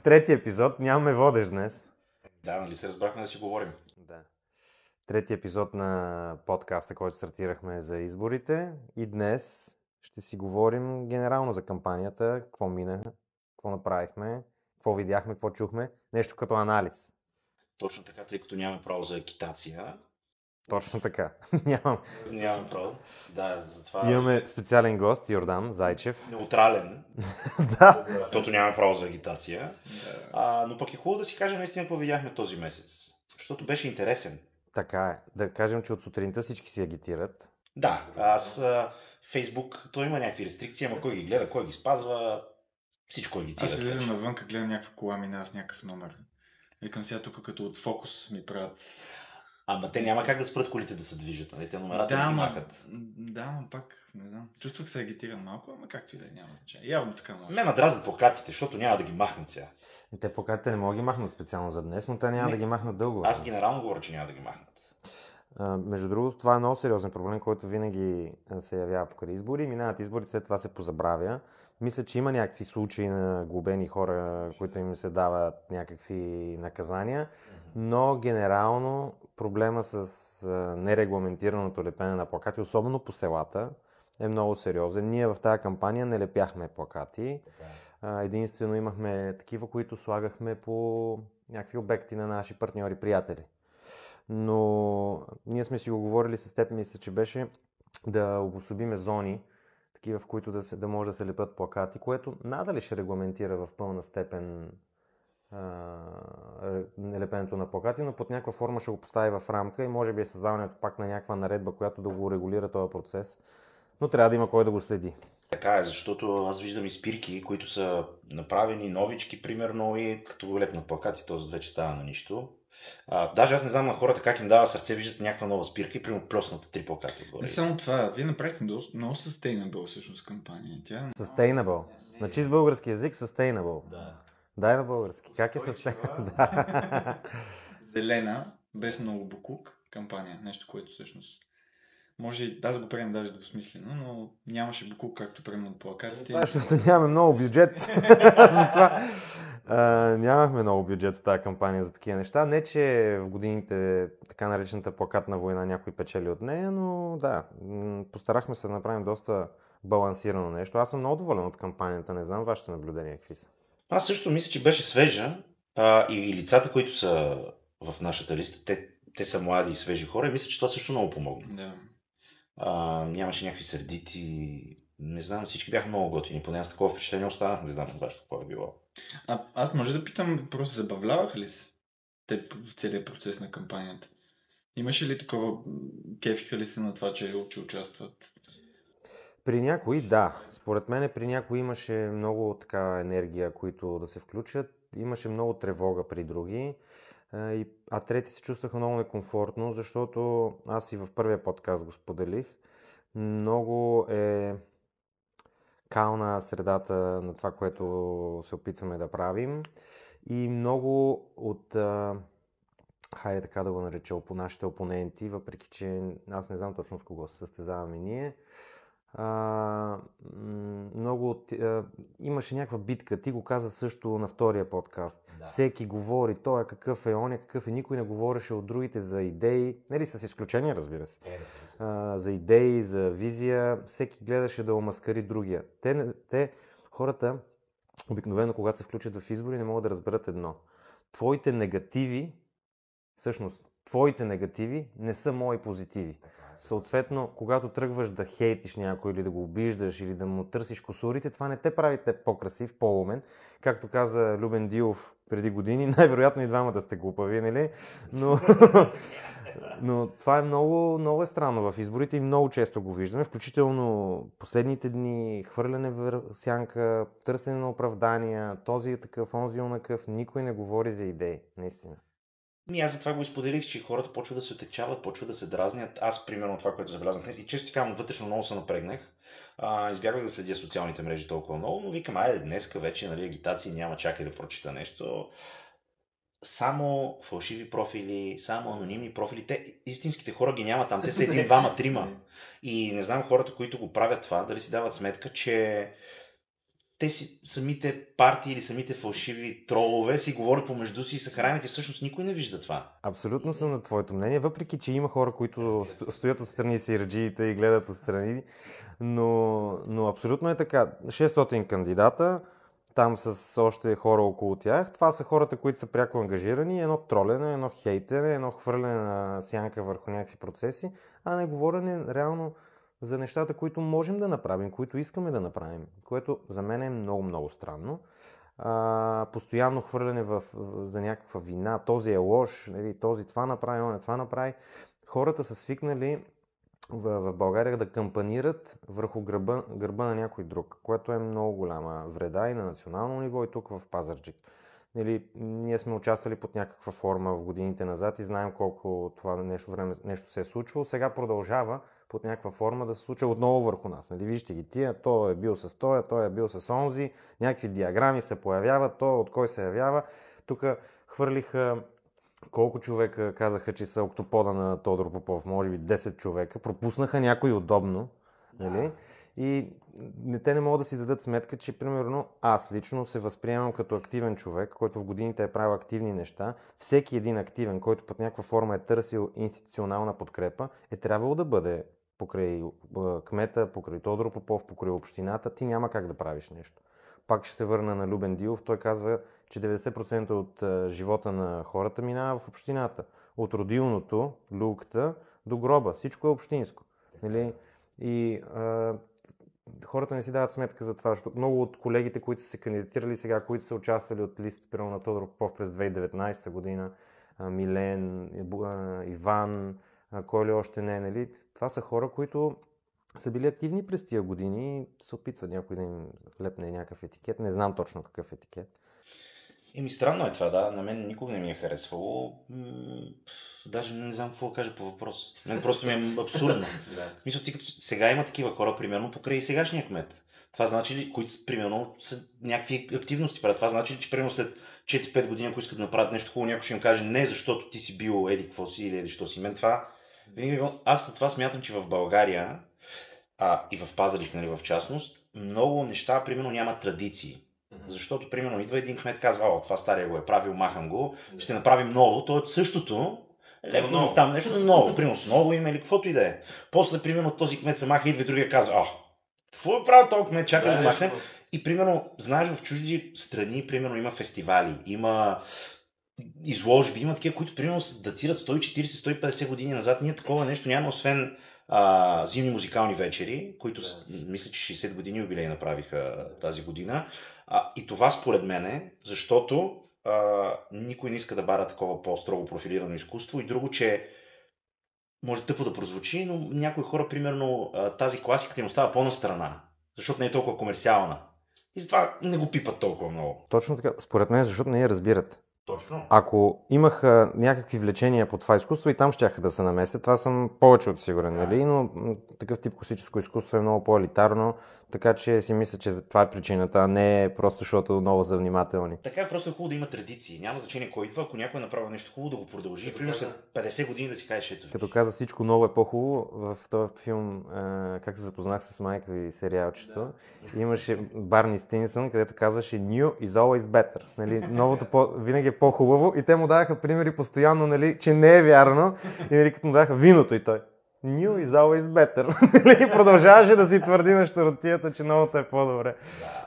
Трети епизод. Нямаме водещ днес. Да, нали се разбрахме да си говорим. Да. Трети епизод на подкаста, който стартирахме за изборите. И днес ще си говорим генерално за кампанията, какво мина, какво направихме, какво видяхме, какво чухме. Нещо като анализ. Точно така, тъй като нямаме право за агитация. Точно така. Нямаме право. Да, затова... Имаме специален гост, Йордан Зайчев. Неутрален. Да. Защото нямаме право за агитация. Но пък е хубаво да си кажем наистина какво видяхме този месец. Защото беше интересен. Така е. Да кажем, че от сутринта всички си агитират. Да, Фейсбук, той има някакви рестрикции, ама кой ги гледа, кой ги спазва, всичко агитира. Аз излизам навън, гледам някаква кола, мина с някакъв номер. Викам сега тук като от фокус ми правят... Ама те няма как да спрат колите да се движат, нали? Те номерата да ги махат. Да, но пак, не знам. Чувствах се агитиран малко, ама както и да е, няма значение. Явно така може. Ме надразнат плакатите, защото няма да ги махнат сега. Те плакатите не могат да ги махнат специално за днес, но те няма да ги махнат дълго. Аз генерално говоря, че няма да ги махнат. Между другото, това е много сериозен проблем, който винаги се явява покрай избори. Минават изборите, след това се позабравя. Мисля, че има някакви случаи на глобени хора, които им се дават някакви наказания, но генерално проблема с нерегламентираното лепене на плакати, особено по селата, е много сериозен. Ние в тази кампания не лепяхме плакати. Единствено имахме такива, които слагахме по някакви обекти на наши партньори, приятели. Но ние сме си го говорили с теб, мисля, че беше да обособиме зони, такива в които да може да се лепят плакати, което надали ще регламентира в пълна степен лепенето на плакати, но под някаква форма ще го постави в рамка и може би е създаването пак на някаква наредба, която да го регулира този процес. Но трябва да има кой да го следи. Така е, защото аз виждам и спирки, които са направени новички, примерно, и като го лепнат плакати, то вече става на нищо. Даже аз не знам на хората как им дава сърце, виждат някаква нова спирка и примерно плюснат 3 плакати отгоре. Не само това, вие направихте много sustainable всъщност кампания. Sustainable. Значи с български язик sustainable. Да. Дай на български. Как е sustainable? Зелена, без много буклук кампания. Нещо, което всъщност може аз го приемам даже двусмислено, но нямаше буклук, както приемам от плакатите. Това, защото нямаме много бюджет. Затова нямахме много бюджет в тази кампания за такива неща. Не, че в годините така наречената плакатна война някой печели от нея, но да, постарахме се да направим доста балансирано нещо. Аз съм много доволен от кампанията, не знам вашите наблюдения какви са. Аз също мисля, че беше свежа и лицата, които са в нашата листа, те са млади и свежи хора и мисля, че това също много помогна. Да. Нямаше някакви сърдити, не знам, всички бяха много готини, поне аз такова впечатление останах, не знам вашето какво е било. Аз може да питам въпрос, забавляваха ли се те в целият процес на кампанията? Имаше ли такова, кефиха ли се на това, че участват? При някои да. Според мен при някои имаше много така енергия, които да се включат. Имаше много тревога при други. А трети се чувстваха много некомфортно, защото аз и в първия подкаст го споделих. Много е кална средата на това, което се опитваме да правим. И много от, хайде така да го нареча, по нашите опоненти, въпреки че аз не знам точно с кого се състезаваме ние, имаше някаква битка. Ти го каза също на втория подкаст. Да. Всеки говори, той е какъв е, он е какъв е. Никой не говореше от другите за идеи, нали, с изключение, разбира се. За идеи, за визия. Всеки гледаше да омаскари другия. Хората, обикновено, когато се включат в избори, не могат да разберат едно. Твоите негативи не са мои позитиви. Съответно, когато тръгваш да хейтиш някой или да го обиждаш или да му търсиш кусурите, това не те прави те по-красив, по-умен. Както каза Любен Дилов преди години, най-вероятно и двамата сте глупави, нали? Но това е много странно в изборите и много често го виждаме, включително последните дни, хвърляне в сянка, търсене на оправдания, този е такъв, онзи е онакъв, никой не говори за идеи, наистина. Аз за това го изподелих, че хората почват да се отечават, почват да се дразнят. Аз, примерно, това, което забелязвах, и често ти казвам, вътрешно много се напрегнах. Избягах да следя социалните мрежи толкова много, но викам, днеска вече, нали, агитации няма, чакай да прочита нещо. Само фалшиви профили, само анонимни профили. Истинските хора ги няма там, те са един, двама, трима. И не знам хората, които го правят това, дали си дават сметка, че те си самите партии или самите фалшиви тролове си говорят помежду си и се хранят и всъщност никой не вижда това. Абсолютно съм на твоето мнение, въпреки че има хора, които стоят отстрани си раджиите и гледат отстрани, но абсолютно е така. 600 кандидата, там с още хора около тях. Това са хората, които са пряко ангажирани, едно тролене, едно хейтене, едно хвърляне на сянка върху някакви процеси, а не говорене реално за нещата, които можем да направим, които искаме да направим, което за мен е много странно. Постоянно хвърляне за някаква вина, този е лош, нали, този това направи, он това направи. Хората са свикнали в България да кампанират върху гърба на някой друг, което е много голяма вреда и на национално ниво, и тук в Пазарджик. Ние сме участвали под някаква форма в годините назад и знаем колко това нещо се е случвало. Сега продължава под някаква форма да се случва отново върху нас. Вижте ги тия, той е бил с тоя, той е бил с онзи, някакви диаграми се появяват, той от кой се явява. Тук хвърлиха колко човека казаха, че са октопода на Тодор Попов, може би 10 човека, пропуснаха някой удобно, нали? И те не могат да си дадат сметка, че примерно аз лично се възприемам като активен човек, който в годините е правил активни неща. Всеки един активен, който под някаква форма е търсил институционална подкрепа, е трябвало да бъде покрай кмета, покрай Тодор Попов, покрай общината. Ти няма как да правиш нещо. Пак ще се върна на Любен Дилов. Той казва, че 90% от живота на хората минава в общината. От родилното, люлката, до гроба. Всичко е общинско. Нали? И хората не си дават сметка за това, защото много от колегите, които са се кандидатирали сега, които са участвали от листата на Тодор Попов през 2019 година, Милен, Иван, кой ли още не, нали? Това са хора, които са били активни през тия години и се опитват някой да им лепне някакъв етикет. Не знам точно какъв етикет. Странно е това, да. На мен никога не ми е харесвало. Даже не знам какво да кажа по въпрос. Мен просто ми е абсурдно. В смисъл, тъй като сега има такива хора, примерно, покрай и сегашния кмет. Това значи ли, които примерно са някакви активности правят? Това значи ли, че примерно след 4-5 години, ако искат да направят нещо хубаво, някой ще им каже не, защото ти си бил еди какво си или еди що си. Мен това... Аз за това смятам, че в България и в Пазарджик, нали, в частност, много неща, примерно, нямат традиции. Защото, примерно, идва един кмет, казва, това стария го е правил, махам го, ще направим ново, то е същото, лепно там нещо ново, примерно с ново име или каквото и да е. После, примерно, този кмет се маха, идва и другия казва, какво е правил този кмет, чакай да го махнем. И, примерно, знаеш, в чужди страни, примерно, има фестивали, има изложби, има такива, които, примерно, се датират 140-150 години назад. Ние такова нещо няма, освен зимни музикални вечери, които мисля, че 60 години юбилей направиха тази година. И това според мен е, защото никой не иска да бара такова по-строго профилирано изкуство, и друго, че може тъпо да прозвучи, но някои хора, примерно, тази класиката им остава по-настрана, защото не е толкова комерциална. И затова не го пипат толкова много. Точно така. Според мен, защото не я разбират. Точно. Ако имаха някакви влечения по това изкуство, и там щяха да се намесят, това съм повече от сигурен, нали? Но такъв тип класическо изкуство е много по-елитарно, така че си мисля, че това е причината, а не просто защото много са внимателни. Така е, просто е хубаво да има традиции. Няма значение кой идва, ако някой е направил нещо хубаво, да го продължи. И примерно след 50 години да си кажеш, ето. Като каза всичко ново е по-хубаво, в този филм, как се запознах с майка ви сериалчето, имаше Барни Стинсън, където казваше New is always better. Нали? Новото винаги е по-хубаво, и те му даваха примери постоянно, нали, че не е вярно, и нали, като му даваха виното, и той New is always better. И продължаваше да си твърди на щуротията, че новото е по-добре.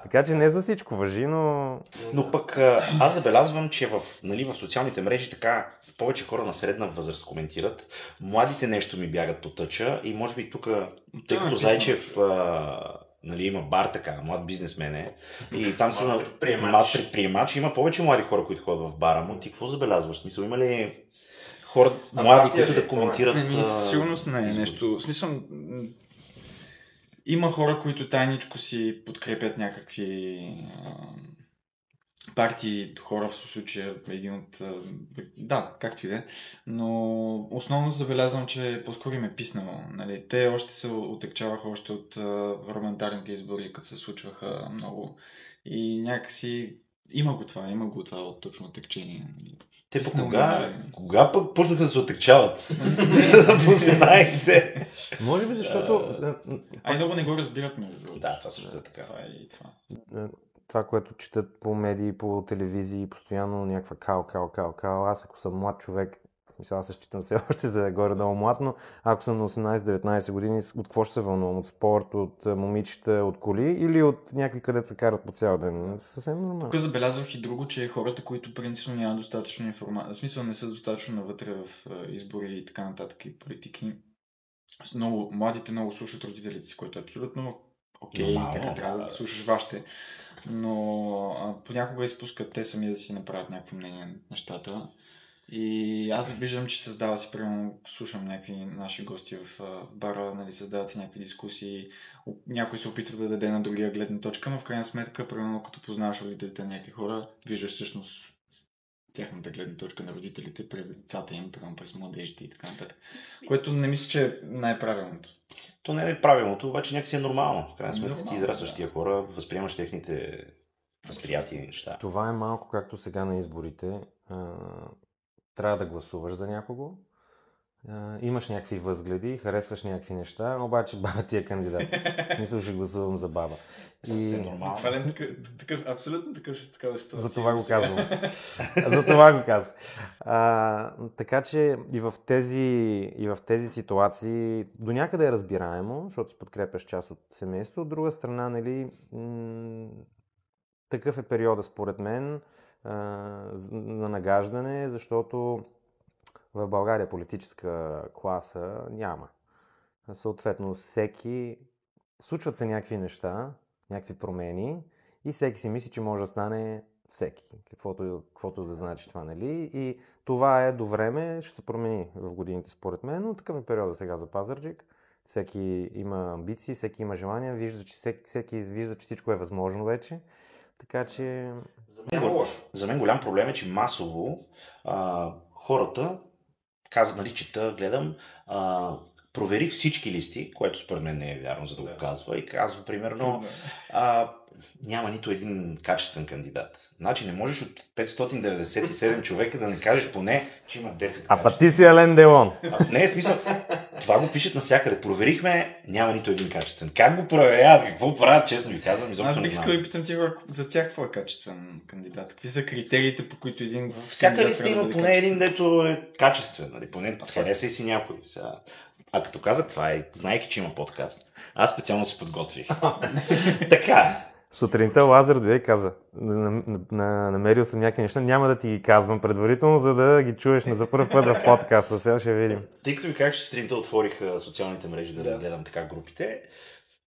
Така че не за всичко важи, но... Но пък аз забелязвам, че в социалните мрежи така повече хора на средна възраст коментират. Младите нещо ми бягат по тъча, и може би тук, тъй като Зайчев има бар така, млад бизнесмен е, и там са млад предприемач, има повече млади хора, които ходят в бара му. Ти какво забелязваш? Смисъл, има ли хора млади, които да коментират? Сигурност не е нещо. В смисъл, има хора, които тайничко си подкрепят някакви партии, хора, в случая един от... както и да е. Но основно забелязвам, че по-скоро им е писнало. Нали? Те още се отекчаваха още от парламентарните избори, като се случваха много. И някакси Има го това точно тъкчение. Те кога пък почнаха да се отекчават? По 18. Може би защото... много не го разбират между другото. Да, това също е така. Това е и това. Това, което четат по медии, по телевизии, постоянно някаква кал. Аз ако съм млад човек, мисля, аз се считам все още за горе-долу млад, но ако съм на 18-19 години, от какво ще се вълнувам? От спорт, от момичета, от коли или от някой, където се карат по цял ден? Съвсем нормално. Тук забелязвах и друго, че хората, които принципно нямат достатъчно информация, в смисъл не са достатъчно навътре в избори и така нататък и политики, младите много слушат родителите си, което е абсолютно окей, така трябва да слушаш вашите. Но понякога изпускат те сами да си направят някакво мнение на нещата. И аз виждам, че създава си, примерно, слушам някакви наши гости в бара, нали, създават си някакви дискусии, някой се опитва да даде на другия гледна точка, но в крайна сметка, примерно, като познаваш родителите на някакви хора, виждаш всъщност тяхната гледна точка на родителите през децата им, примерно през младежите и така нататък. Което не мисля, че е най-правилното. То не е правилното, обаче някакси е нормално. В крайна сметка ти израстваш тия хора, възприемаш техните възприятия и неща. Това е малко както сега на изборите. Трябва да гласуваш за някого, имаш някакви възгледи, харесваш някакви неща, обаче баба ти е кандидат. Мисля, ще гласувам за баба. Съвсем нормално. Абсолютно такава ситуация. За това го казвам. За това го казвам. Така че и в тези ситуации до някъде е разбираемо, защото се подкрепяш част от семейството. От друга страна, нали, такъв е периода според мен на нагаждане, защото в България политическа класа няма. Съответно, случват се някакви неща, някакви промени и всеки си мисли, че може да стане всеки, каквото да значи това, нали? И това е до време, ще се промени в годините според мен, но такъв е периода сега за Пазарджик. Всеки има амбиции, всеки има желания, всеки вижда, че всичко е възможно вече. Така че... За мен голям проблем е, че масово хората казват, нали, чета, гледам, проверих всички листи, което според мен не е вярно, за да го казва, и казва примерно няма нито един качествен кандидат. Значи не можеш от 597 човека да не кажеш поне, че има 10 качествени. А път ти си Ален Делон. Не е смисъл. Това го пишат навсякъде. Проверихме, няма нито един качествен. Как го проверяват? Какво правят? Честно ви казвам, изобщо не знам. Аз бих искал и питам ти за тях какво е качествен кандидат. Какви са критериите, по които един всяка листа има поне един, дето е качествен. Нали? Поне харесай си някой. А като казах това е, знаейки, че има подкаст, аз специално се подготвих. Така. Сутринта Лазар Двей каза, намерил съм някакви неща, няма да ти ги казвам предварително, за да ги чуеш за първ път в подкаста. Сега ще видим. Тъй като ви казах, че сутринта отворих социалните мрежи да разгледам така групите,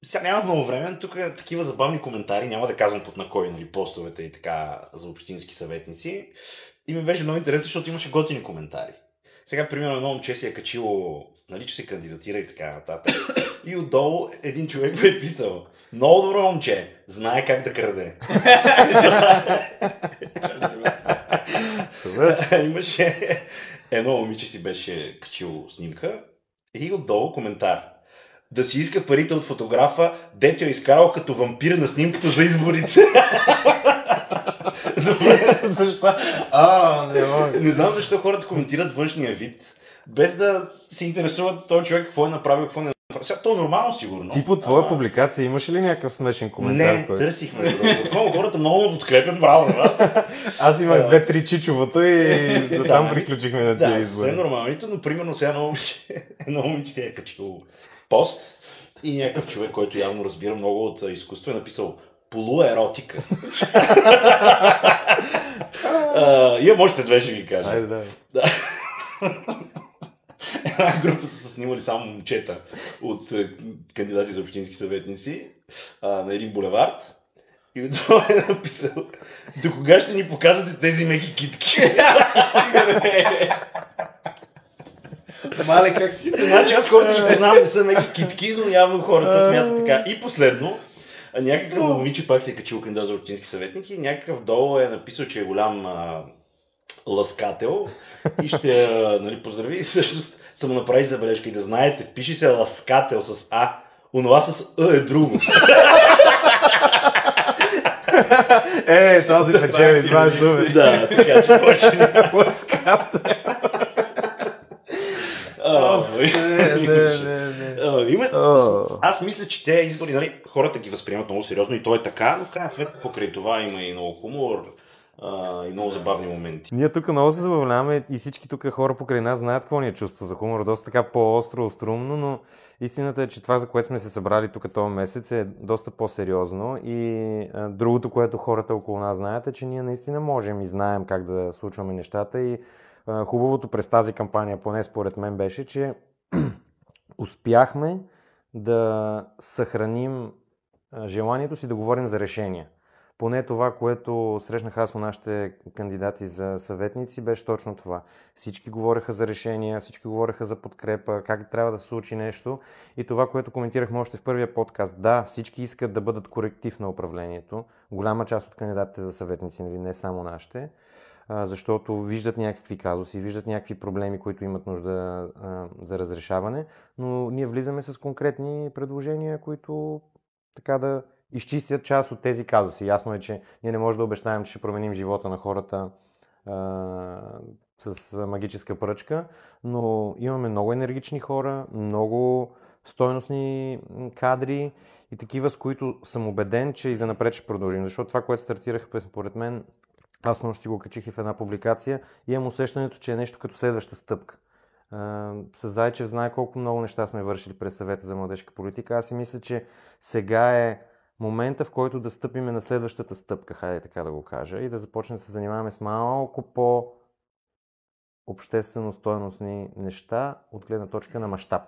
сега няма много време, тук такива забавни коментари, няма да казвам под на кой, нали, постовете и така за общински съветници. И ми беше много интересно, защото имаше готини коментари. Сега, примерно, едно момче си е качило, нали, че се кандидатира и така нататък. И отдолу един човек е писал: много добро момче, знае как да краде. Имаше едно момиче си беше качило снимка и отдолу коментар: да си иска парите от фотографа, дето е изкарал като вампир на снимката за изборите. Защо? Не знам защо хората коментират външния вид, без да се интересуват този човек какво е направил, какво не е направил. Сега то е нормално, сигурно. Ти по твоя публикация имаш ли някакъв смешен коментар? Не, търсихме. Хората много ме подкрепят, браво на вас. Аз имах 2-3 чичовото и там приключихме на тези избори. Да, съвсем нормалните, но примерно сега едно момиче е качило пост и някакъв човек, който явно разбира много от изкуство, е написал полуеротика. Имам още две, ще ви кажа. Айде, да. Една група са снимали само момчета от кандидати за общински съветници на един булевард. И той е написал: до кога ще ни показвате тези меки китки? Мале, как си? Значи аз хората ще признавам, не са меки китки, но явно хората смятат така. И последно, някакъв момиче пак се е качил кандидат за общински съветник и някакъв долу е написал, че е голям ласкател и ще нали, поздрави. И всъщност съм направи забележка и да знаете, пише се ласкател с А, онова с Е е друго. Този печели 2 зуби. Да, така че почне. Плъската. Аз мисля, че те избори, нали, хората ги възприемат много сериозно и то е така, но в крайна сметка покрай това има и много хумор и много забавни моменти. Ние тук много се забавляваме и всички тук хора покрай нас знаят какво ни е чувство за хумор, доста така по-остро, острумно, но истината е, че това, за което сме се събрали тук този месец е доста по-сериозно и другото, което хората около нас знаят е, че ние наистина можем и знаем как да случваме нещата и хубавото през тази кампания, поне според мен, беше, че успяхме да съхраним желанието си да говорим за решения. Поне това, което срещнах аз у нашите кандидати за съветници, беше точно това. Всички говореха за решения, всички говореха за подкрепа, как трябва да се случи нещо. И това, което коментирахме още в първия подкаст, да, всички искат да бъдат коректив на управлението. Голяма част от кандидатите за съветници, не само нашите, защото виждат някакви казуси, виждат някакви проблеми, които имат нужда за разрешаване, но ние влизаме с конкретни предложения, които така да изчистят част от тези казуси. Ясно е, че ние не можем да обещаем, че ще променим живота на хората с магическа пръчка, но имаме много енергични хора, много стойностни кадри и такива, с които съм убеден, че и занапред ще продължим. Защото това, което стартирах, според мен, аз нощи го качих и в една публикация и имам усещането, че е нещо като следваща стъпка. С Зайчев знае колко много неща сме вършили през съвета за младежка политика. Аз си мисля, че сега е момента, в който да стъпиме на следващата стъпка, хайде така да го кажа, и да започнем да се занимаваме с малко по-обществено стойностни неща от гледна точка на мащаб.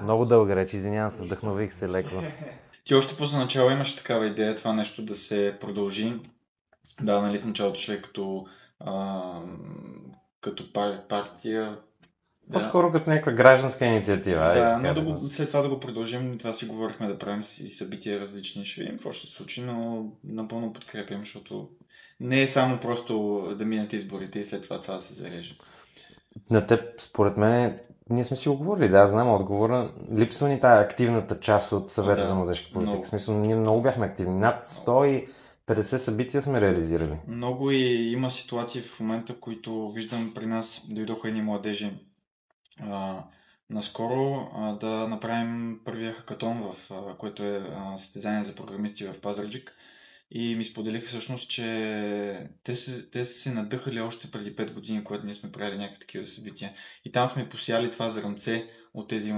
Много дълга реч, извинявам се, вдъхнових се леко. Ти още по начало имаш такава идея това нещо да се продължи. Да, нали в началото ще е като партия. По-скоро като някаква гражданска инициатива. Да, но след това да го продължим, това си говорихме да правим и събития различни, ще видим какво ще се случи, но напълно подкрепям, защото не е само просто да минат изборите и след това да се зареже. На теб, според мен, ние сме си го говорили, да, знам отговора. Липсва ни тая активната част от съвета за младежка политика. В смисъл, ние много бяхме активни. Над 150 събития сме реализирали. Много и има ситуации в момента, които виждам при нас, дойдоха едни младежи наскоро да направим първия хакатон, което е състезание за програмисти в Пазарджик. И ми споделиха всъщност, че те са се надъхали още преди 5 години, когато ние сме правили някакви такива събития. И там сме посяли това зрънце от тези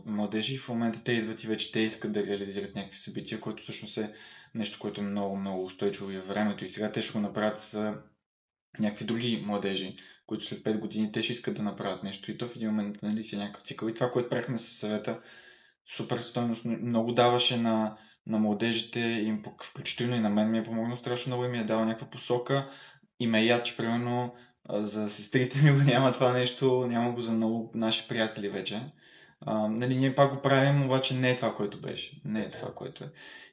младежи. В момента те идват и вече те искат да реализират някакви събития, което всъщност е нещо, което е много, много устойчиво и във времето. И сега те ще го направят с някакви други младежи, които след 5 години те ще искат да направят нещо. И то в един момент, нали, си е някакъв цикъл. И това, което правихме със съвета, супер стойностно, много даваше на младежите, им включително и на мен ми е помогнал страшно много и ми е дала някаква посока и ме яд, че примерно за сестрите ми го няма това нещо, няма го за много наши приятели вече. Нали, ние пак го правим, обаче не е това, което беше. Не е това, което е.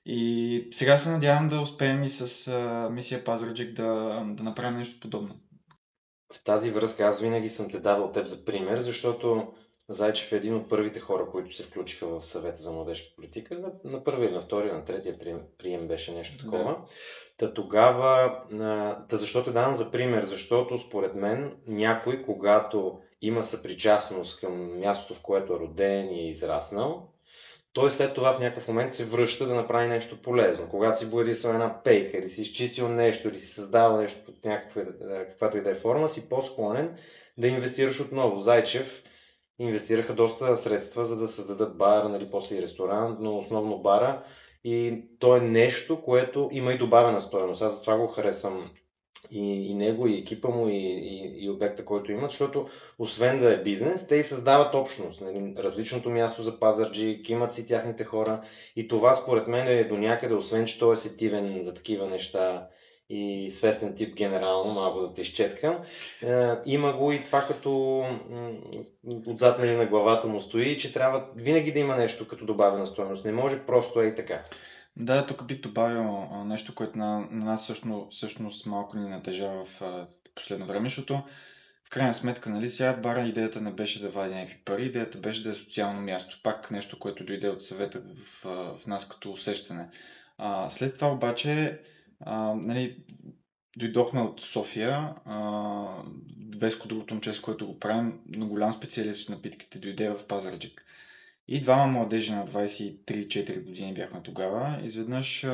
И сега се надявам да успеем и с мисия Пазарджик да направим нещо подобно. В тази връзка аз винаги съм те давал теб за пример, защото Зайчев е един от първите хора, които се включиха в съвета за младежка политика. На първия, на втория, на третия прием беше нещо такова. Та тогава, защо те давам за пример? Защото според мен някой, когато има съпричастност към мястото, в което е роден и израснал, той след това в някакъв момент се връща да направи нещо полезно. Когато си боядисал една пейка или си изчистил нещо или си създава нещо под каквато и да е форма, си по-склонен да инвестираш отново. Зайчев инвестираха доста средства, за да създадат бар, нали, после и ресторант, но основно бара. И то е нещо, което има и добавена стойност. Аз затова го харесвам и него, и екипа му, и обекта, който имат, защото освен да е бизнес, те и създават общност. Нали, различното място за Пазарджик, имат си тяхните хора. И това според мен е до някъде, освен че той е сетивен за такива неща и свестен тип генерално, малко да те изчеткам. Има го и това като отзад на главата му стои, че трябва винаги да има нещо като добавена стойност. Не може просто и така. Да, тук бих добавил нещо, което на нас всъщност малко ни натежава в последно време, защото в крайна сметка, нали, сега бара идеята не беше да вади някакви пари, идеята беше да е социално място. Пак нещо, което дойде от съвета в нас като усещане. След това обаче, нали, дойдохме от София, Веско, другото момче, с което го правим, но голям специалист в напитките, дойде в Пазарджик. И двама младежи на 23-4 години бяхме тогава. Изведнъж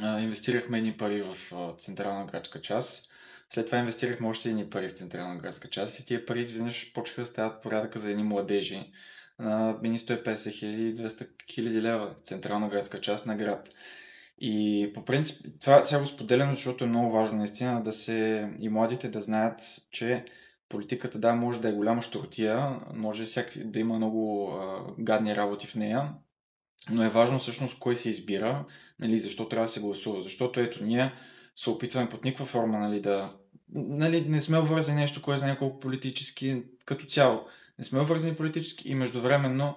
инвестирахме едни пари в централна градска част. След това инвестирахме още едни пари в централна градска част и тия пари изведнъж почнаха да стават порядъка за едни младежи на 150 хиляди, 200 хиляди лева централна градска част на град. И по принцип това сега го споделям, защото е много важно наистина и младите да знаят, че политиката, да, може да е голяма щуротия, може да има много гадни работи в нея, но е важно всъщност кой се избира, нали, защо трябва да се гласува. Защото ето ние се опитваме под никаква форма, нали, не сме обвързани нещо, кое знае колко политически като цяло. Не сме обвързани политически и междувременно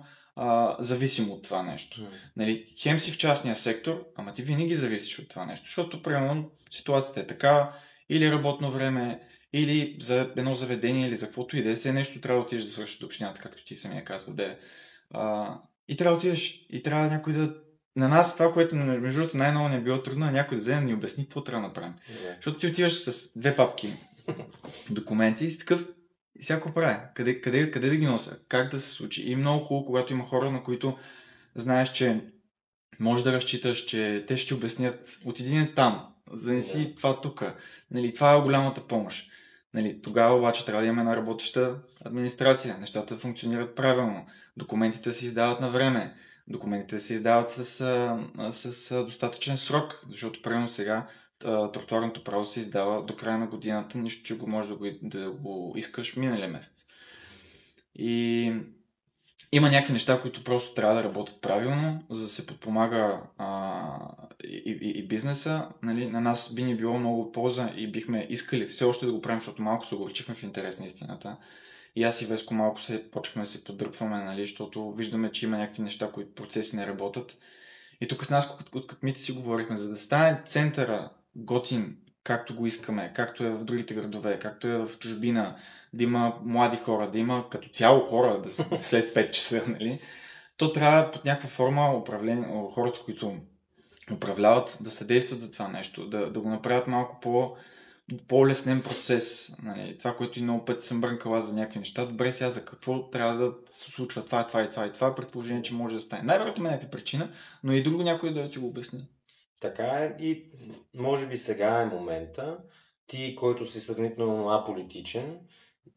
зависимо от това нещо. Нали, хем си в частния сектор, ама ти винаги зависиш от това нещо, защото примерно ситуацията е така, или работно време, или за едно заведение, или за каквото и да е, все нещо трябва да отидеш да свършиш до общината, както ти самия казва. И трябва да отидеш, и трябва някой да... На нас това, което между другото най-много не е било трудно, някой да вземе да ни обясни какво трябва да направим. Защото ти отиваш с 2 папки документи и си такъв, и всяко прави. Къде да ги нося? Как да се случи? И много хубаво, когато има хора, на които знаеш, че можеш да разчиташ, че те ще ти обяснят, отиди там, занеси това тук. Нали, това е голямата помощ. Нали, тогава обаче трябва да имаме една работеща администрация. Нещата функционират правилно. Документите се издават на време. Документите се издават с достатъчен срок, защото примерно сега тротуарното право се издава до края на годината, нищо, че го можеш да го искаш миналия месец. И има някакви неща, които просто трябва да работят правилно, за да се подпомага и бизнеса. Нали, на нас би ни било много полза и бихме искали все още да го правим, защото малко се огорчихме в интерес на истината. И аз и Веско малко почнахме да се поддръпваме, нали, защото виждаме, че има някакви неща, които процеси не работят. И тук с нас, като мите си говорихме, за да стане центъра готин, както го искаме, както е в другите градове, както е в чужбина, да има млади хора, да има като цяло хора след 5 часа, нали, то трябва под някаква форма хората, които управляват, да съдействат за това нещо, да го направят малко по-леснен процес. Нали. Това, което и много пъти съм брънкала за някакви неща, добре сега за какво трябва да се случва това, предположение, че може да стане. Най-вероятно има някаква причина, но и друго някой да ти го обясни. Така е и може би сега е момента ти, който си сравнително аполитичен,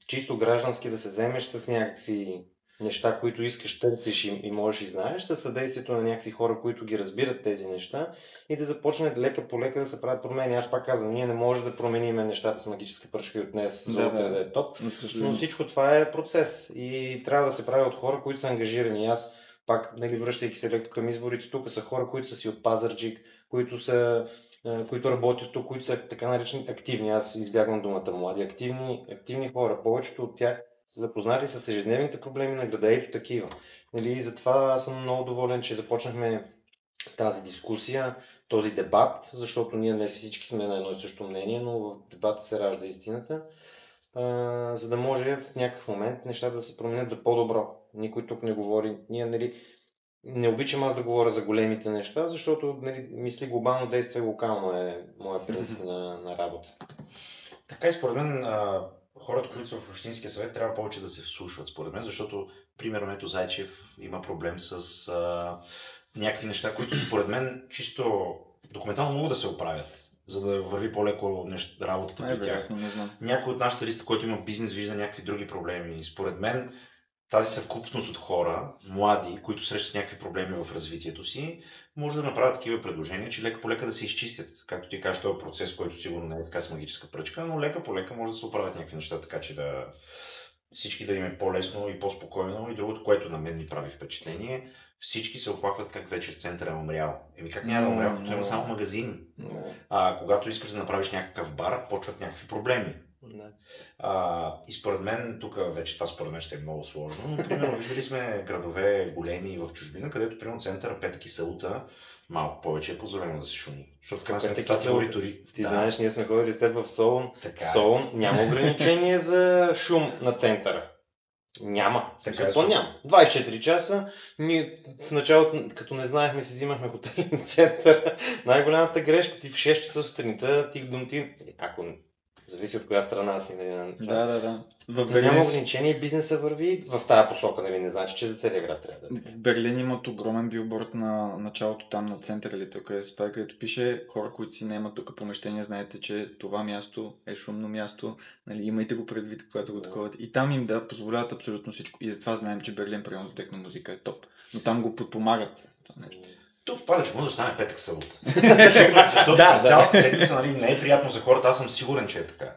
чисто граждански да се вземеш с някакви неща, които искаш, търсиш и можеш и знаеш, със съдействието на някакви хора, които ги разбират тези неща и да започнат лека по лека да се правят промени. Аз пак казвам, ние не можем да променим нещата с магическа пръчка и от днес за утре да е топ, но всичко това е процес и трябва да се прави от хора, които са ангажирани. Аз пак, нали, връщайки се леко към изборите, тук са хора, които са си от Пазарджик, които работят тук, които са така наречени активни. Аз избягвам думата млади. Активни хора. Повечето от тях са запознати с ежедневните проблеми на града, ето такива. Нали, и затова аз съм много доволен, че започнахме тази дискусия, този дебат, защото ние не всички сме на едно и също мнение, но в дебата се ражда истината, за да може в някакъв момент нещата да се променят за по-добро. Никой тук не говори. Ние, нали, не обичам аз да говоря за големите неща, защото, нали, мисли глобално, действие локално е моя принцип на работа. Така и според мен хората, които са в Общинския съвет, трябва повече да се вслушват, според мен, защото, примерно, ето Зайчев има проблем с някакви неща, които според мен чисто документално могат да се оправят, за да върви по-леко работата при тях. Някой от нашата листа, който има бизнес, вижда някакви други проблеми. Според мен тази съвкупност от хора, млади, които срещат някакви проблеми в развитието си, може да направят такива предложения, че лека по лека да се изчистят. Както ти кажеш, този процес, който сигурно не е така с магическа пръчка, но лека по лека може да се оправят някакви неща, така че да всички да им е по-лесно и по-спокойно. И другото, което на мен ми прави впечатление, всички се оплакват как вече център е умрял. Как няма да умрял, като има само магазин. Когато искаш да направиш някакъв бар, почват някакви проблеми. И според мен, тук вече това според мен ще е много сложно, но примерно виждали сме градове големи в чужбина, където примерно центъра Петък и Саута малко повече е позволено да се шуми. Защото в крайна сметка това теоритори. Ти знаеш, ние сме ходили с теб в Солун. В Солун няма ограничение за шум на центъра. Няма. Така Какво няма? 24 часа. Ние в началото, като не знаехме, си взимахме хотелен център. Най-голямата грешка, ти в 6 часа сутринта, ако зависи от коя страна си. Да. Няма ограничение и бизнеса върви в тази посока, нали? Не значи, че за целия град трябва да е. В Берлин имат огромен билборд на началото там на центъра или тук където пише хора, които си наемат тук помещение, знаете, че това място е шумно място, нали, имайте го предвид, когато го таковат. И там им да позволяват абсолютно всичко. И затова знаем, че Берлин, примерно за техномузика е топ. Но там го подпомагат това нещо. Тук в Пазарджик може да стане петък събота. Защото цялата седмица, нали, не е приятно за хората, аз съм сигурен, че е така.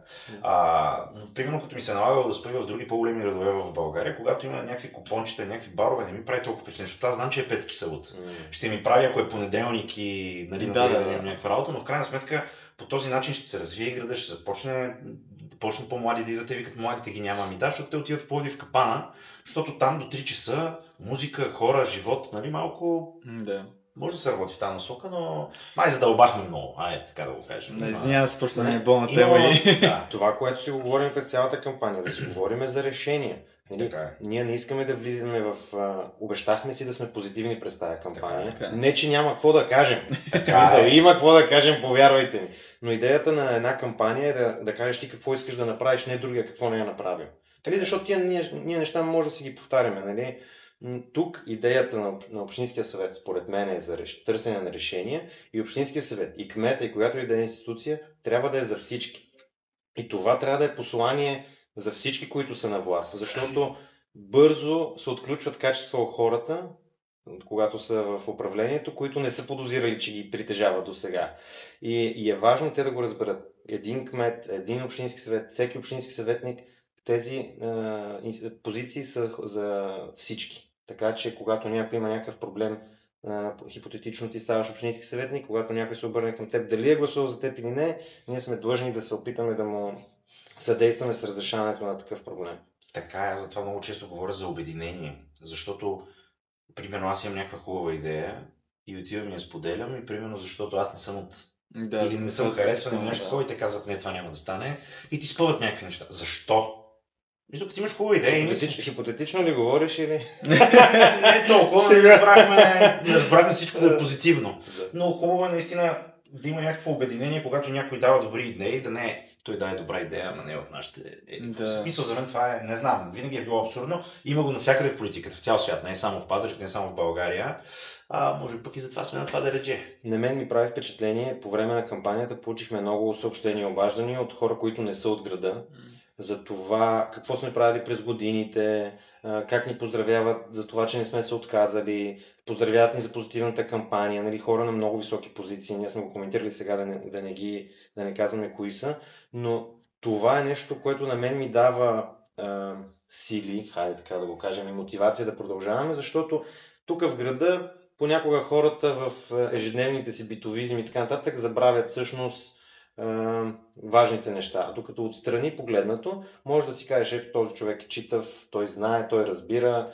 Примерно, като ми се налагало да спя в други по-големи градове в България, когато има някакви купончета, някакви барове, не ми прави толкова впечатление, защото аз знам, че е петък и събота. Ще ми прави, ако е понеделник и нали, някаква работа, но в крайна сметка по този начин ще се развие града, ще започне по-млади да идват и викат, младите ги няма. Защото те отиват в Пловдив в Капана, защото там до 3 часа музика, хора, живот, нали, малко... Да. Може да се работи в тази насока, но май задълбахме много, така да го кажем. Не, извинявам се, просто не е болна тема. Това, което си говорим през цялата кампания, да си говорим за решения. Ние не искаме да влизаме в... Обещахме си да сме позитивни през тази кампания. Така. Не, че няма какво да кажем. Има какво да кажем, повярвайте ми. Но идеята на една кампания е да кажеш ти какво искаш да направиш, не другия какво не е направил. Защото ние неща може да си ги повтаряме. Нали? Тук идеята на Общинския съвет, според мен, е за търсене на решения и Общинския съвет, и кмета, и която и да е институция, трябва да е за всички. И това трябва да е послание за всички, които са на власт, защото бързо се отключват качества от хората, когато са в управлението, които не са подозирали, че ги притежават до сега. И е важно те да го разберат. Един кмет, един общински съвет, всеки общински съветник, тези позиции са за всички. Така че, когато някой има някакъв проблем, хипотетично ти ставаш общински съветник, когато някой се обърне към теб, дали е гласувал за теб или не, ние сме длъжни да се опитаме да му съдействаме с разрешаването на такъв проблем. Така, аз затова много често говоря за обединение, защото, примерно, аз имам някаква хубава идея и отивам и я споделям и примерно защото аз не съм от... или не съм харесван или нещо такова и те казват, не, това няма да стане и ти спъват някакви неща. Защо? Мисля, като имаш хубава идея... Хипотетично ли говориш или... Не толкова, не разбрахме всичко да е позитивно. Но хубаво е наистина да има някакво обединение, когато някой дава добри идеи, да не той даде добра идея, ама не от нашите... В смисъл за мен това е, не знам, винаги е било абсурдно. Има го навсякъде в политиката, в цял свят, не само в Пазарджик, не само в България. Може би пък и затова сме на това да редже. На мен ми прави впечатление, по време на кампанията получихме много съобщения и обаждания от хора, които не са от града. За това какво сме правили през годините, как ни поздравяват за това, че не сме се отказали, поздравяват ни за позитивната кампания, нали, хора на много високи позиции, ние сме го коментирали сега да не казваме кои са, но това е нещо, което на мен ми дава сили, хайде така да го кажем, и мотивация да продължаваме, защото тук в града понякога хората в ежедневните си битовизми и така нататък забравят всъщност важните неща. Докато отстрани погледнато, може да си кажеш, ето този човек е читав, той знае, той разбира,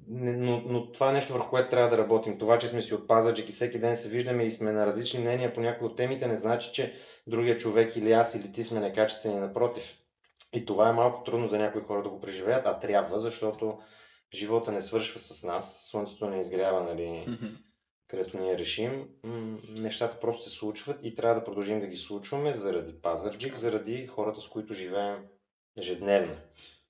но това е нещо, върху което трябва да работим. Това, че сме си от Пазарджик и всеки ден се виждаме и сме на различни мнения по някои от темите, не значи, че другия човек или аз или ти сме некачествени, напротив. И това е малко трудно за някои хора да го преживеят, а трябва, защото живота не свършва с нас, слънцето не изгрява, нали, където ние решим, нещата просто се случват и трябва да продължим да ги случваме заради Пазарджик, заради хората, с които живеем ежедневно.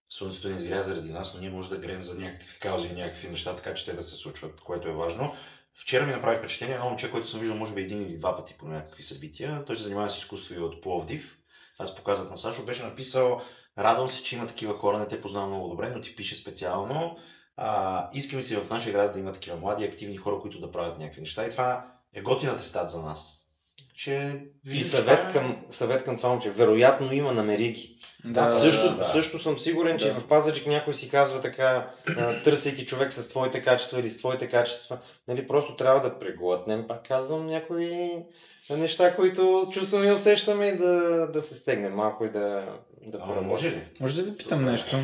Слънцето не изгря заради нас, но ние може да греем за някакви каузи и някакви неща, така че те да се случват, което е важно. Вчера ми направи впечатление едно момче, който съм виждал може би един или два пъти по някакви събития. Той се занимава с изкуство и от Пловдив. Аз показах на Сашо, беше написал: радвам се, че има такива хора, не те познавам много добре, но ти пише специално. Искаме си в нашия град да има такива млади, активни хора, които да правят някакви неща. И това е готин атестат за нас. И съвет към това момче. Вероятно има, намери ги. Също съм сигурен, че в Пазарджик някой си казва така, търсейки човек с твоите качества или с твоите качества. Нали, просто трябва да преглътнем, пак казвам, някои неща, които чувстваме и усещаме и да се стегнем малко и да поработим. Може ли? Може да ви питам нещо?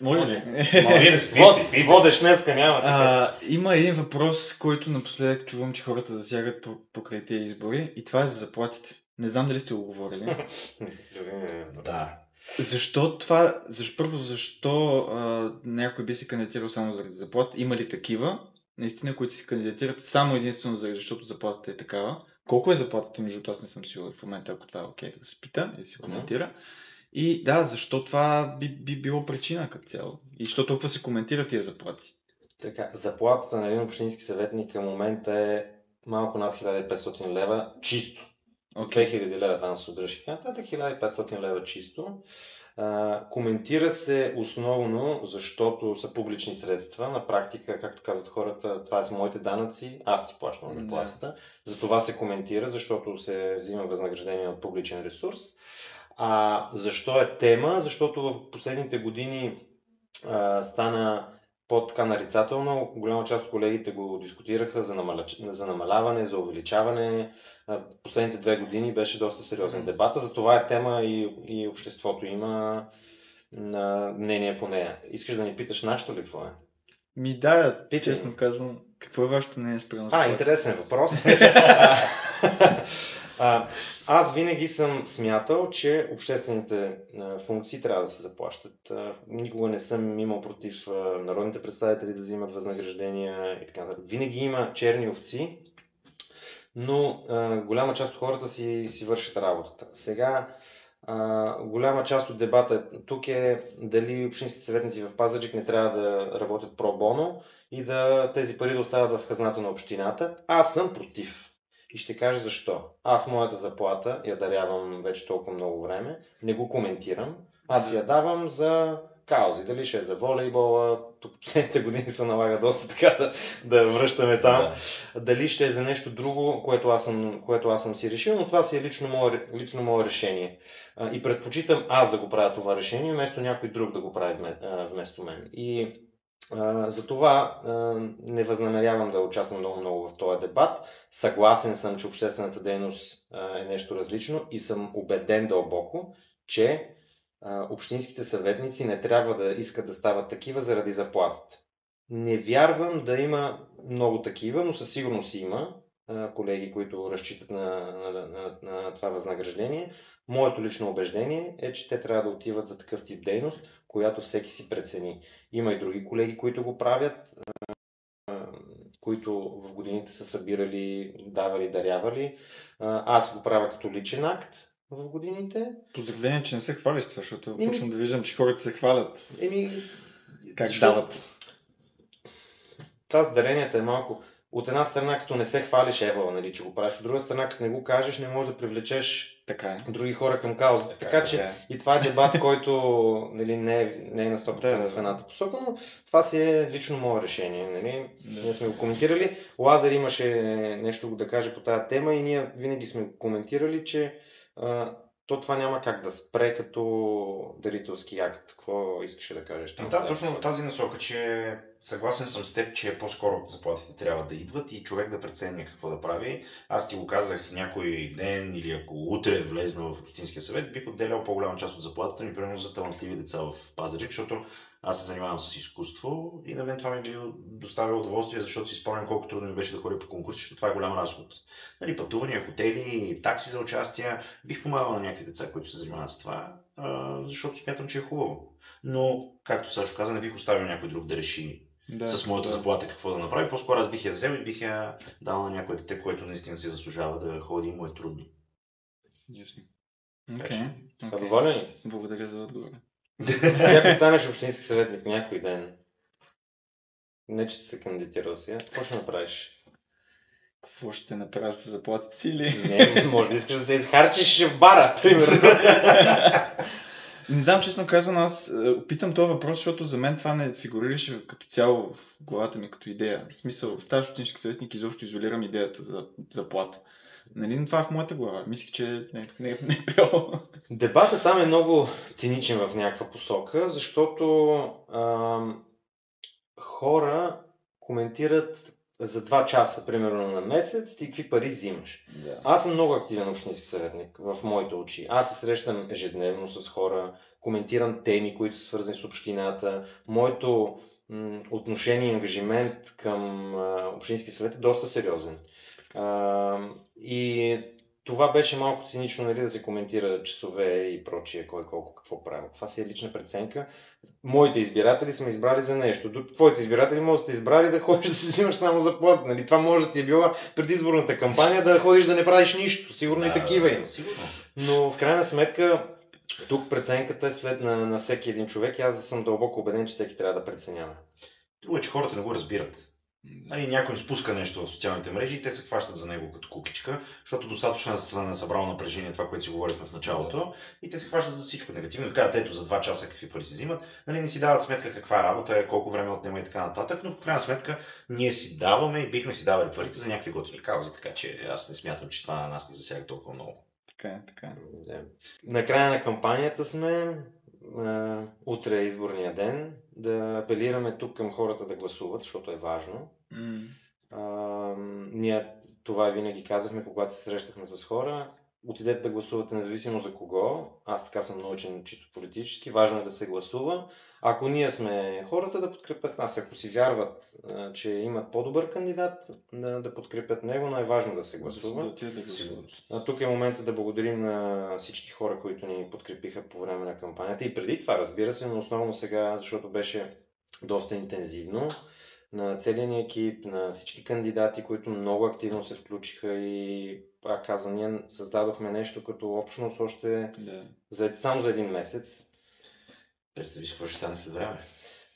Може ли? Водеш днеска, няма. Има един въпрос, който напоследък чувам, че хората засягат покрай тези избори, и това е за заплатите. Не знам дали сте го говорили. Да. Защо първо, някой би се кандидатирал само заради заплата? Има ли такива, наистина, които се кандидатират само единствено защото заплатата е такава? Колко е заплатата, между това, аз не съм сигурен в момента, ако това е окей да се пита и да се коментира. И да, защо това би било причина като цяло? И защо толкова се коментират тия заплати? Така, заплатата на един общински съветник към момента е малко над 1500 лева чисто. 2000 лева там се удръжки. Нататък 1500 лева чисто. Коментира се основно, защото са публични средства. На практика, както казват хората, това са моите данъци, аз ти плащам заплатата. За това се коментира, защото се взима възнаграждение от публичен ресурс. Защо е тема? Защото в последните години стана по-така нарицателно. Голяма част от колегите го дискутираха за намаляване, за увеличаване. Последните 2 години беше доста сериозен дебата. За това е тема и обществото има мнение по нея. Искаш да ни питаш нашето ли какво е? Да, честно казвам, какво е вашето мнение спрямо? Интересен въпрос. Аз винаги съм смятал, че обществените функции трябва да се заплащат. Никога не съм имал против народните представители да взимат възнаграждения и така. Винаги има черни овци, но голяма част от хората си вършат работата. Сега голяма част от дебата тук е дали общинските съветници в Пазарджик не трябва да работят про-боно и тези пари да остават в хазната на общината. Аз съм против. И ще кажа защо. Аз моята заплата я дарявам вече толкова много време, не го коментирам. Аз я давам за каузи. Дали ще е за волейбола, тук последните години се налага доста така да връщаме там. Дали ще е за нещо друго, което аз съм си решил, но това си е лично мое решение. И предпочитам аз да го правя това решение, вместо някой друг да го прави вместо мен. И затова не възнамерявам да участвам много в този дебат. Съгласен съм, че обществената дейност е нещо различно и съм убеден дълбоко, че общинските съветници не трябва да искат да стават такива заради заплатата. Не вярвам да има много такива, но със сигурност има колеги, които разчитат на това възнаграждение. Моето лично убеждение е, че те трябва да отиват за такъв тип дейност, която всеки си прецени. Има и други колеги, които го правят, които в годините са събирали, давали, дарявали. Аз го правя като личен акт в годините. Поздравление, че не се хвалиш това, защото почвам да виждам, че хората се хвалят. Как дават. Това с даренията е малко... От една страна, като не се хвалиш, нали, че го правиш. От друга страна, като не го кажеш, не можеш да привлечеш други хора към каузата. Така че и това е дебат, който нали, не е на 100% в едната посока, но това си е лично мое решение. Нали. Ние сме го коментирали. Лазар имаше нещо да каже по тази тема и ние винаги сме го коментирали, че това няма как да спре като дарителски акт. Какво искаше да кажеш? Точно в тази насока, че съгласен съм с теб, че по-скоро заплатите трябва да идват и човек да преценя какво да прави. Аз ти го казах някой ден или ако утре влезна в Общинския съвет, бих отделял по-голяма част от заплатата ми, примерно за талантливи деца в Пазарджик, защото аз се занимавам с изкуство и на мен това ми би доставило удоволствие, защото си спомням колко трудно ми беше да ходя по конкурси, защото това е голям разход. Нали, пътувания, хотели, такси за участие. Бих помагал на някакви деца, които се занимават с това, защото смятам, че е хубаво. Но, както Сашо каза, не бих оставил някой друг да реши с моята заплата какво да направи. По-скоро аз бих я взел и бих я дал на някой дете, което наистина си заслужава да ходи и му е трудно. Ясно. Доволен ли си? Благодаря за отговора. Ако станеш общински съветник някой ден, не че се кандидатирал сега, какво ще направиш? Какво ще направя с заплатите си или? Не, може да искаш да се изхарчиш в бара, примерно. Не знам, честно казвам, аз питам този въпрос, защото за мен това не фигурираше като цяло в главата ми като идея. В смисъл, ставаш общински съветник и изобщо изолирам идеята за заплата. Нали, това е в моята глава. Мислих, че не е било. Дебатът там е много циничен в някаква посока, защото хора коментират за 2 часа, примерно на месец, ти какви пари взимаш. Да. Аз съм много активен общински съветник в моите очи. Аз се срещам ежедневно с хора, коментирам теми, които са свързани с общината. Моето отношение и ангажимент към общински съвет е доста сериозен. И това беше малко цинично, нали, да се коментира часове и прочие, кой колко какво прави. Това си е лична преценка. Моите избиратели са ме избрали за нещо. Твоите избиратели може да сте избрали да ходиш да си взимаш само заплата. Нали? Това може да ти е била предизборната кампания, да ходиш да не правиш нищо. Сигурно и такива има. Сигурно. Но в крайна сметка, тук преценката е след на всеки един човек и аз съм дълбоко убеден, че всеки трябва да преценява. Друго е, че хората не го разбират. Нали, някой спуска нещо в социалните мрежи и те се хващат за него като кукичка, защото достатъчно е събрало напрежение това, което си говорихме в началото, и те се хващат за всичко негативно. Казват, ето за 2 часа какви пари си взимат, нали, не си дават сметка каква работа е, колко време отнема и така нататък, но в крайна сметка ние си даваме и бихме си давали парите за някакви готини каузи, така че аз не смятам, че това нас не засяга толкова много. Така. Да. На края на кампанията сме. Утре е изборния ден, да апелираме тук към хората да гласуват, защото е важно. Ние това винаги казахме, когато се срещахме с хора. Отидете да гласувате независимо за кого. Аз така съм научен чисто политически. Важно е да се гласува. Ако ние сме хората, да подкрепят нас. Ако си вярват, че имат по-добър кандидат, да подкрепят него, но е важно да се гласува. Тук е момента да благодарим на всички хора, които ни подкрепиха по време на кампанията. И преди това, разбира се, но основно сега, защото беше доста интензивно. На целия ни екип, на всички кандидати, които много активно се включиха и пак казвам, ние създадохме нещо като общност още само за 1 месец. Представи си какво ще стане след време.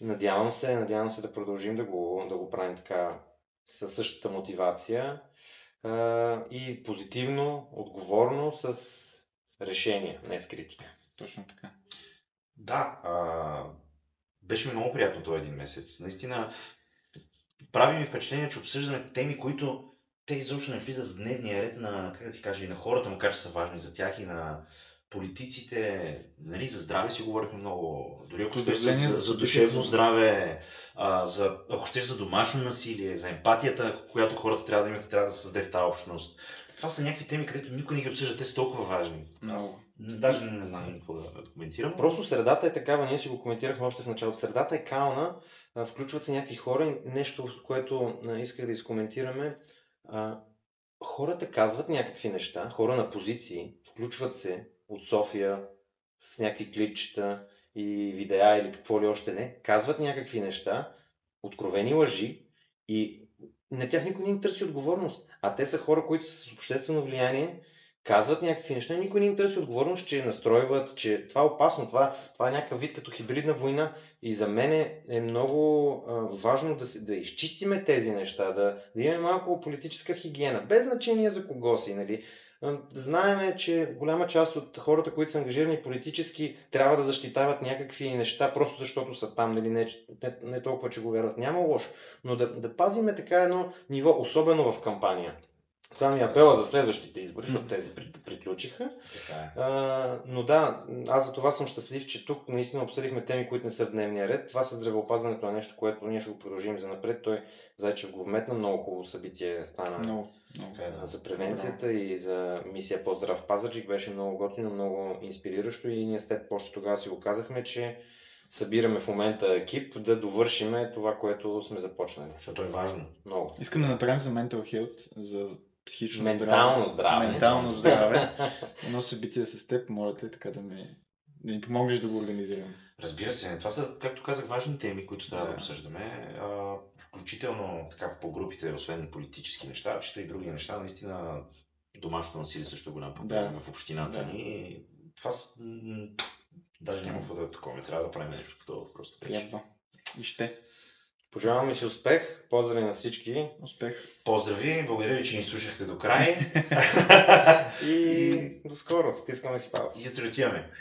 Надявам се да продължим да го правим така със същата мотивация и позитивно, отговорно, с решения, не с критика. Точно така. Да, беше ми много приятно този 1 месец. Наистина прави ми впечатление, че обсъждаме теми, които те изобщо не влизат в дневния ред на, как да ти кажа, и на хората, макар че са важни за тях, и на политиците, нали, за здраве си говорихме много, дори ако ще за душевно здраве, ако ще за домашно насилие, за емпатията, която хората трябва да имат, трябва да създаде в тази общност. Това са някакви теми, където никой не ги обсъжда, те са толкова важни. Аз даже не знам какво да коментирам. Просто средата е такава, ние си го коментирахме още в началото. Средата е кална, включват се някакви хора и нещо, което исках да изкоментираме. Хората казват някакви неща, хора на позиции, включват се от София с някакви клипчета и видеа или какво ли още не, казват някакви неща, откровени лъжи и на тях никой не им търси отговорност. А те са хора, които са с обществено влияние, казват някакви неща, никой не им търси отговорност, че настройват, че това е опасно, това е някакъв вид като хибридна война. И за мен е много важно да изчистиме тези неща, да имаме малко политическа хигиена, без значение за кого си, нали. Знаеме, че голяма част от хората, които са ангажирани политически, трябва да защитават някакви неща, просто защото са там, нали, не толкова, че го вярват. Няма лошо, но да пазиме така едно ниво, особено в кампания. Това ми е апела за следващите избори, защото тези приключиха. Но да, аз за това съм щастлив, че тук наистина обсъдихме теми, които не са в дневния ред. Това със здравеопазването е нещо, което ние ще го продължим за напред. Той Зайчев го вметна, много хубаво събитие стана за превенцията и за мисия Поздрав Пазарджик. Беше много готино, много инспириращо и ние с теб още тогава си го казахме, че събираме в момента екип да довършиме това, което сме започнали. Защото е важно. Много. Искам да направим за mental health, за психично ментално здраве. Едно събитие с теб, моля те така да ми помогнеш да го организираме. Разбира се, това са, както казах, важни теми, които трябва да обсъждаме. Включително така по групите, освен политически неща, чета и други неща. Наистина домашното насилие също е голям проблем в общината ни. Това даже няма какво да е такова. Трябва да правим нещо такова. Просто трябва. И ще. Пожелаваме си успех. Поздрави на всички. Успех. Поздрави. Благодаря ви, че ни слушахте до край. И до скоро. Стискаме си палци. И отиваме.